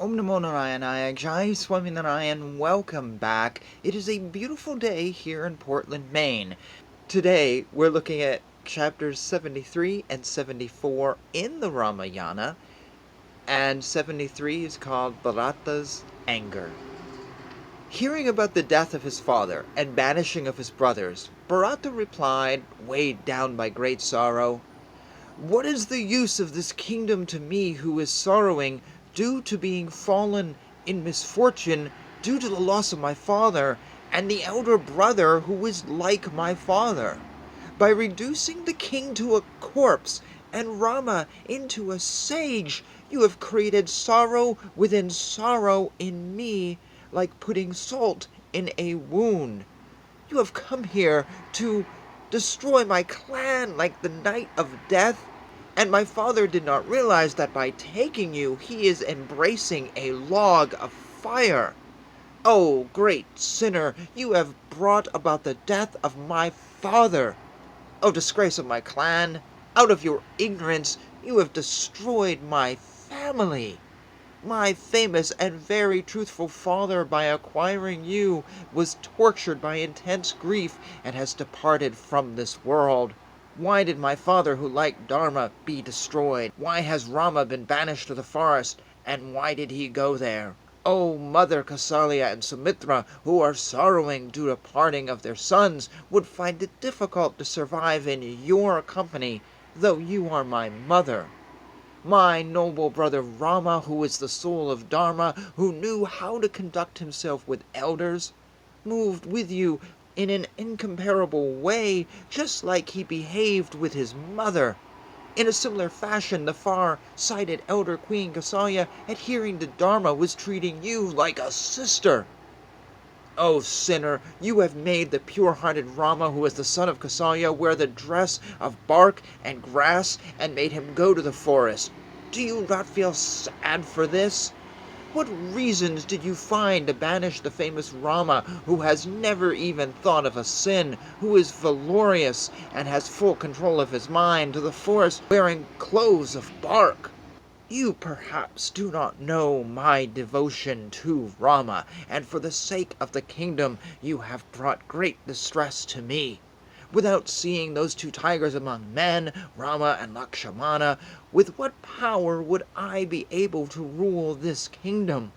Om Namo Narayana, Jai Swaminarayan, welcome back. It is a beautiful day here in Portland, Maine. Today we're looking at chapters 73 and 74 in the Ramayana, and 73 is called Bharata's Anger. Hearing about the death of his father and banishing of his brothers, Bharatha replied, weighed down by great sorrow, "What is the use of this kingdom to me who is sorrowing due to being fallen in misfortune due to the loss of my father and the elder brother who is like my father? By reducing the king to a corpse and Rama into a sage, you have created sorrow within sorrow in me, like putting salt in a wound. You have come here to destroy my clan like the night of death, and my father did not realize that by taking you, he is embracing a log of fire. Oh, great sinner, you have brought about the death of my father. Oh, disgrace of my clan, out of your ignorance, you have destroyed my family. My famous and very truthful father, by acquiring you, was tortured by intense grief and has departed from this world. Why did my father, who liked Dharma, be destroyed? Why has Rama been banished to the forest, and why did he go there? O Mother Kausalya and Sumitra, who are sorrowing due to parting of their sons, would find it difficult to survive in your company, though you are my mother. My noble brother Rama, who is the soul of Dharma, who knew how to conduct himself with elders, moved with you in an incomparable way, just like he behaved with his mother. In a similar fashion, the far-sighted elder Queen Kausalya, adhering to Dharma, was treating you like a sister. O sinner, you have made the pure-hearted Rama, who is the son of Kausalya, wear the dress of bark and grass, and made him go to the forest. Do you not feel sad for this? What reasons did you find to banish the famous Rama, who has never even thought of a sin, who is valorous and has full control of his mind, to the forest wearing clothes of bark? You perhaps do not know my devotion to Rama, and for the sake of the kingdom you have brought great distress to me. Without seeing those two tigers among men, Rama and Lakshmana, with what power would I be able to rule this kingdom?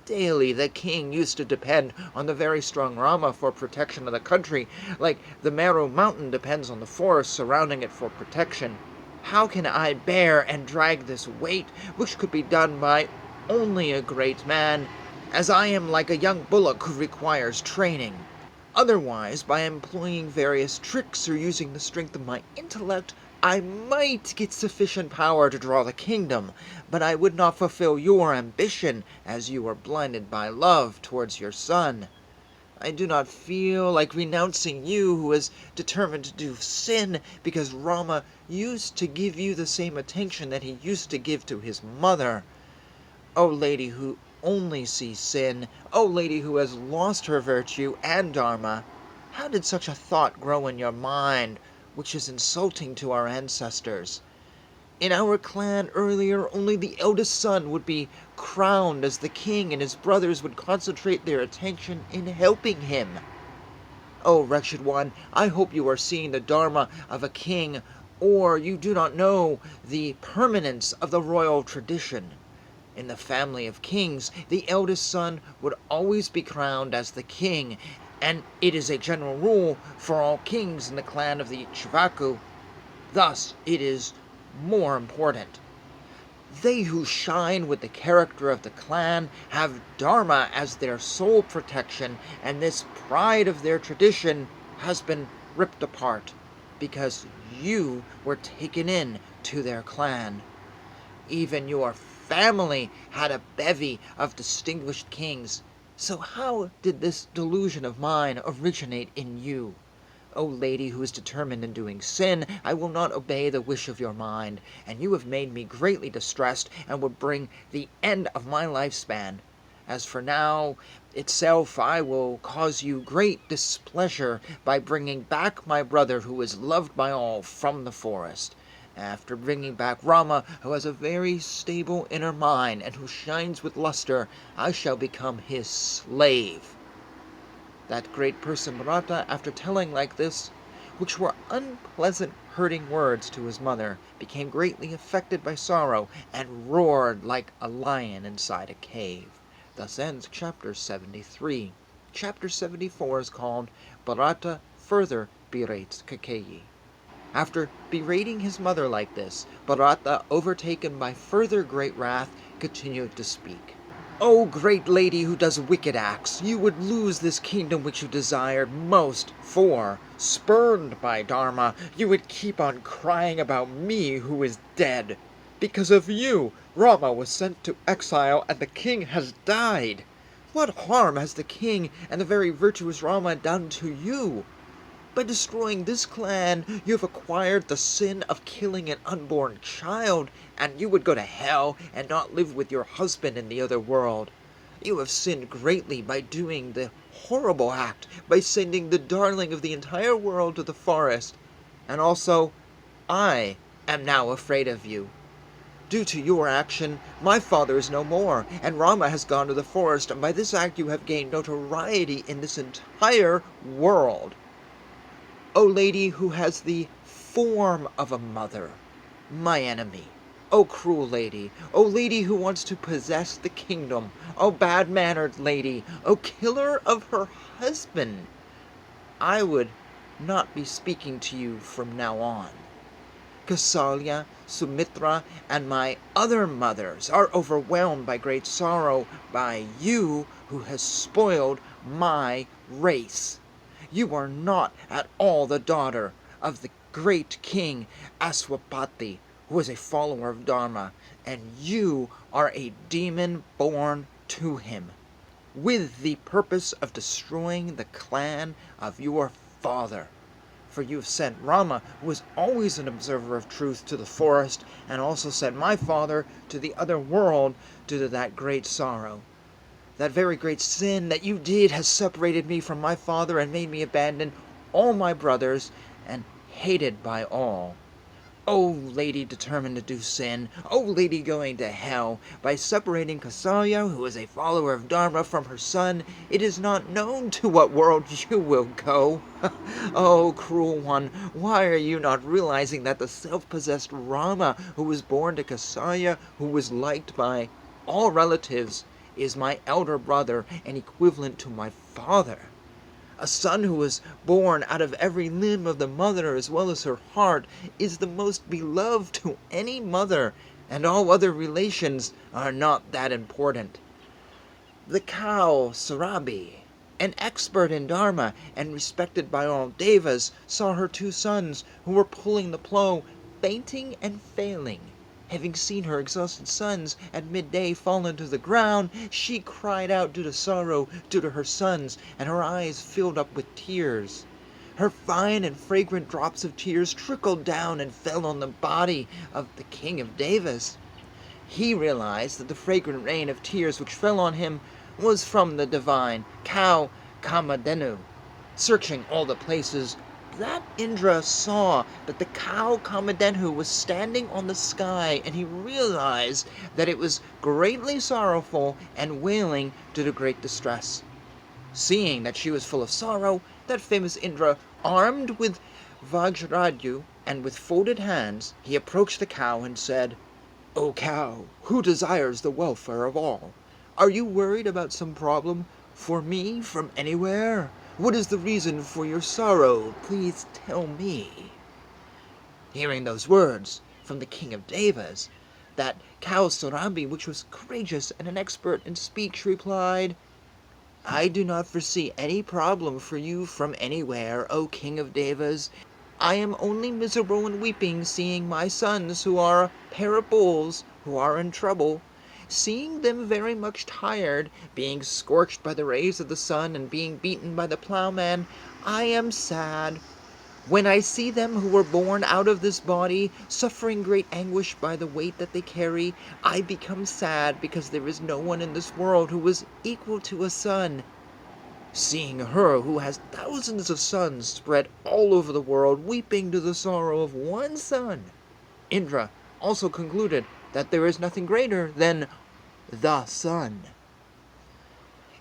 Daily the king used to depend on the very strong Rama for protection of the country, like the Meru mountain depends on the forest surrounding it for protection. How can I bear and drag this weight, which could be done by only a great man, as I am like a young bullock who requires training? Otherwise, by employing various tricks or using the strength of my intellect, I might get sufficient power to draw the kingdom, but I would not fulfill your ambition, as you are blinded by love towards your son. I do not feel like renouncing you, who is determined to do sin, because Rama used to give you the same attention that he used to give to his mother. O lady who only sees sin, O lady who has lost her virtue and Dharma, how did such a thought grow in your mind, which is insulting to our ancestors? In our clan earlier, only the eldest son would be crowned as the king, and his brothers would concentrate their attention in helping him. O wretched one, I hope you are seeing the Dharma of a king, or you do not know the permanence of the royal tradition. In the family of kings, the eldest son would always be crowned as the king, and it is a general rule for all kings in the clan of the Ikshvaku. Thus, it is more important. They who shine with the character of the clan have Dharma as their sole protection, and this pride of their tradition has been ripped apart, because you were taken in to their clan. Even your family had a bevy of distinguished kings, so how did this delusion of mine originate in you? O lady who is determined in doing sin, I will not obey the wish of your mind, and you have made me greatly distressed, and would bring the end of my lifespan. As for now itself, I will cause you great displeasure by bringing back my brother, who is loved by all, from the forest. After bringing back Rama, who has a very stable inner mind and who shines with luster, I shall become his slave." That great person Bharatha, after telling like this, which were unpleasant hurting words to his mother, became greatly affected by sorrow, and roared like a lion inside a cave. Thus ends chapter 73. Chapter 74 is called Bharatha Further Berates Kaikeyi. After berating his mother like this, Bharatha, overtaken by further great wrath, continued to speak. "O great lady who does wicked acts, you would lose this kingdom which you desired most, for, spurned by Dharma, you would keep on crying about me who is dead. Because of you, Rama was sent to exile and the king has died. What harm has the king and the very virtuous Rama done to you? By destroying this clan, you have acquired the sin of killing an unborn child, and you would go to hell and not live with your husband in the other world. You have sinned greatly by doing the horrible act, by sending the darling of the entire world to the forest. And also, I am now afraid of you. Due to your action, my father is no more, and Rama has gone to the forest, and by this act you have gained notoriety in this entire world. O lady who has the form of a mother, my enemy. O cruel lady, O lady who wants to possess the kingdom, O bad-mannered lady, O killer of her husband. I would not be speaking to you from now on. Kausalya, Sumitra, and my other mothers are overwhelmed by great sorrow by you who has spoiled my race. You are not at all the daughter of the great king Aswapati, who is a follower of Dharma, and you are a demon born to him, with the purpose of destroying the clan of your father. For you have sent Rama, who is always an observer of truth, to the forest, and also sent my father to the other world due to that great sorrow. That very great sin that you did has separated me from my father and made me abandon all my brothers and hated by all. O lady determined to do sin, O lady going to hell, by separating Kausalya, who is a follower of Dharma, from her son, it is not known to what world you will go. O cruel one, why are you not realizing that the self-possessed Rama, who was born to Kausalya, who was liked by all relatives, is my elder brother and equivalent to my father? A son who is born out of every limb of the mother as well as her heart is the most beloved to any mother, and all other relations are not that important. The cow Sarabi, an expert in Dharma and respected by all devas, saw her two sons, who were pulling the plow, fainting and failing. Having seen her exhausted sons at midday fallen to the ground, she cried out due to sorrow due to her sons, and her eyes filled up with tears. Her fine and fragrant drops of tears trickled down and fell on the body of the king of Devas. He realized that the fragrant rain of tears which fell on him was from the divine cow Kamadhenu. Searching all the places, that Indra saw that the cow Kamadhenu was standing on the sky, and he realized that it was greatly sorrowful and wailing due to great distress. Seeing that she was full of sorrow, that famous Indra, armed with Vajradyu and with folded hands, he approached the cow and said, "O cow, who desires the welfare of all? Are you worried about some problem for me from anywhere? What is the reason for your sorrow? Please tell me." Hearing those words from the king of Devas, that cow Sarabi, which was courageous and an expert in speech, replied, "I do not foresee any problem for you from anywhere, O king of Devas. I am only miserable and weeping, seeing my sons, who are a pair of bulls, who are in trouble. Seeing them very much tired, being scorched by the rays of the sun and being beaten by the plowman, I am sad. When I see them who were born out of this body, suffering great anguish by the weight that they carry, I become sad because there is no one in this world who is equal to a son. Seeing her who has thousands of sons spread all over the world, weeping to the sorrow of one son, Indra also concluded that there is nothing greater than the sun.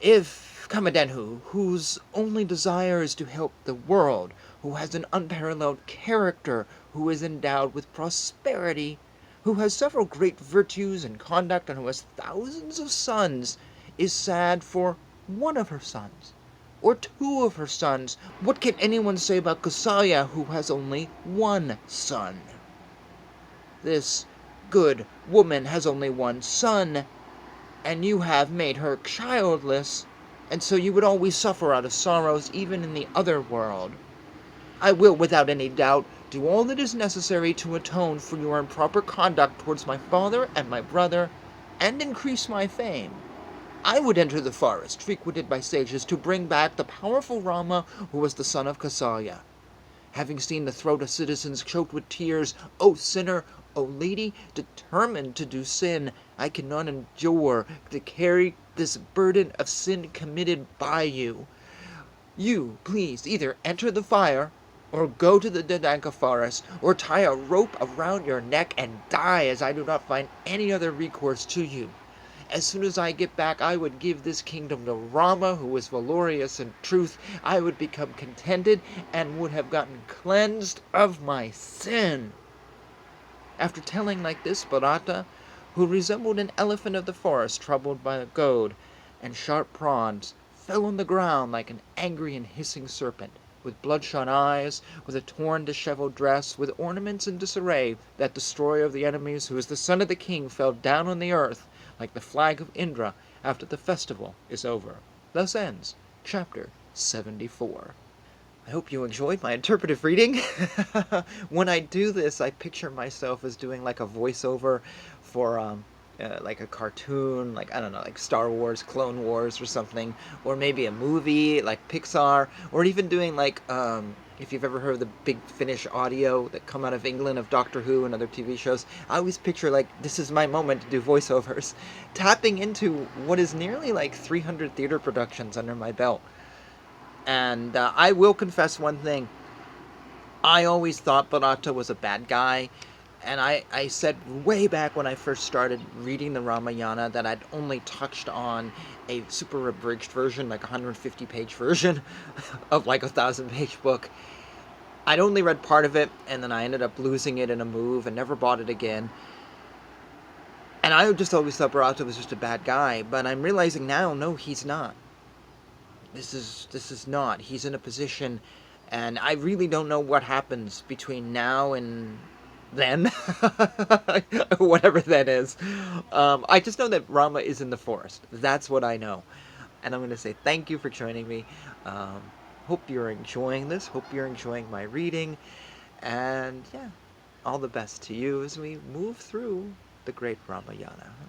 If Kamadenhu, whose only desire is to help the world, who has an unparalleled character, who is endowed with prosperity, who has several great virtues and conduct, and who has thousands of sons, is sad for one of her sons, or two of her sons, what can anyone say about Kausalya, who has only one son? This good woman has only one son, and you have made her childless, and so you would always suffer out of sorrows even in the other world. I will, without any doubt, do all that is necessary to atone for your improper conduct towards my father and my brother, and increase my fame. I would enter the forest frequented by sages to bring back the powerful Rama who was the son of Kausalya. Having seen the throat of citizens choked with tears, O sinner, O lady, determined to do sin, I cannot endure to carry this burden of sin committed by you. You, please, either enter the fire, or go to the Dadanka forest, or tie a rope around your neck and die, as I do not find any other recourse to you. As soon as I get back, I would give this kingdom to Rama, who is valorous in truth. I would become contented, and would have gotten cleansed of my sin. After telling like this, Bharatha, who resembled an elephant of the forest troubled by a goad and sharp prongs, fell on the ground like an angry and hissing serpent, with bloodshot eyes, with a torn, disheveled dress, with ornaments in disarray. That destroyer of the enemies, who is the son of the king, fell down on the earth, like the flag of Indra after the festival is over. Thus ends chapter 74. I hope you enjoyed my interpretive reading. When I do this, I picture myself as doing like a voiceover for like a cartoon, like, I don't know, like Star Wars, Clone Wars or something, or maybe a movie like Pixar, or even doing like, if you've ever heard of the Big Finish audio that come out of England of Doctor Who and other TV shows, I always picture like, this is my moment to do voiceovers, tapping into what is nearly like 300 theater productions under my belt. And I will confess one thing. I always thought Bharatha was a bad guy. And I said way back when I first started reading the Ramayana that I'd only touched on a super abridged version, like a 150-page version of like a 1,000-page book. I'd only read part of it, and then I ended up losing it in a move and never bought it again. And I just always thought Bharatha was just a bad guy. But I'm realizing now, no, he's not. This is not. He's in a position, and I really don't know what happens between now and then, whatever that is. I just know that Rama is in the forest. That's what I know. And I'm going to say thank you for joining me. Hope you're enjoying this. Hope you're enjoying my reading. And yeah, all the best to you as we move through the great Ramayana.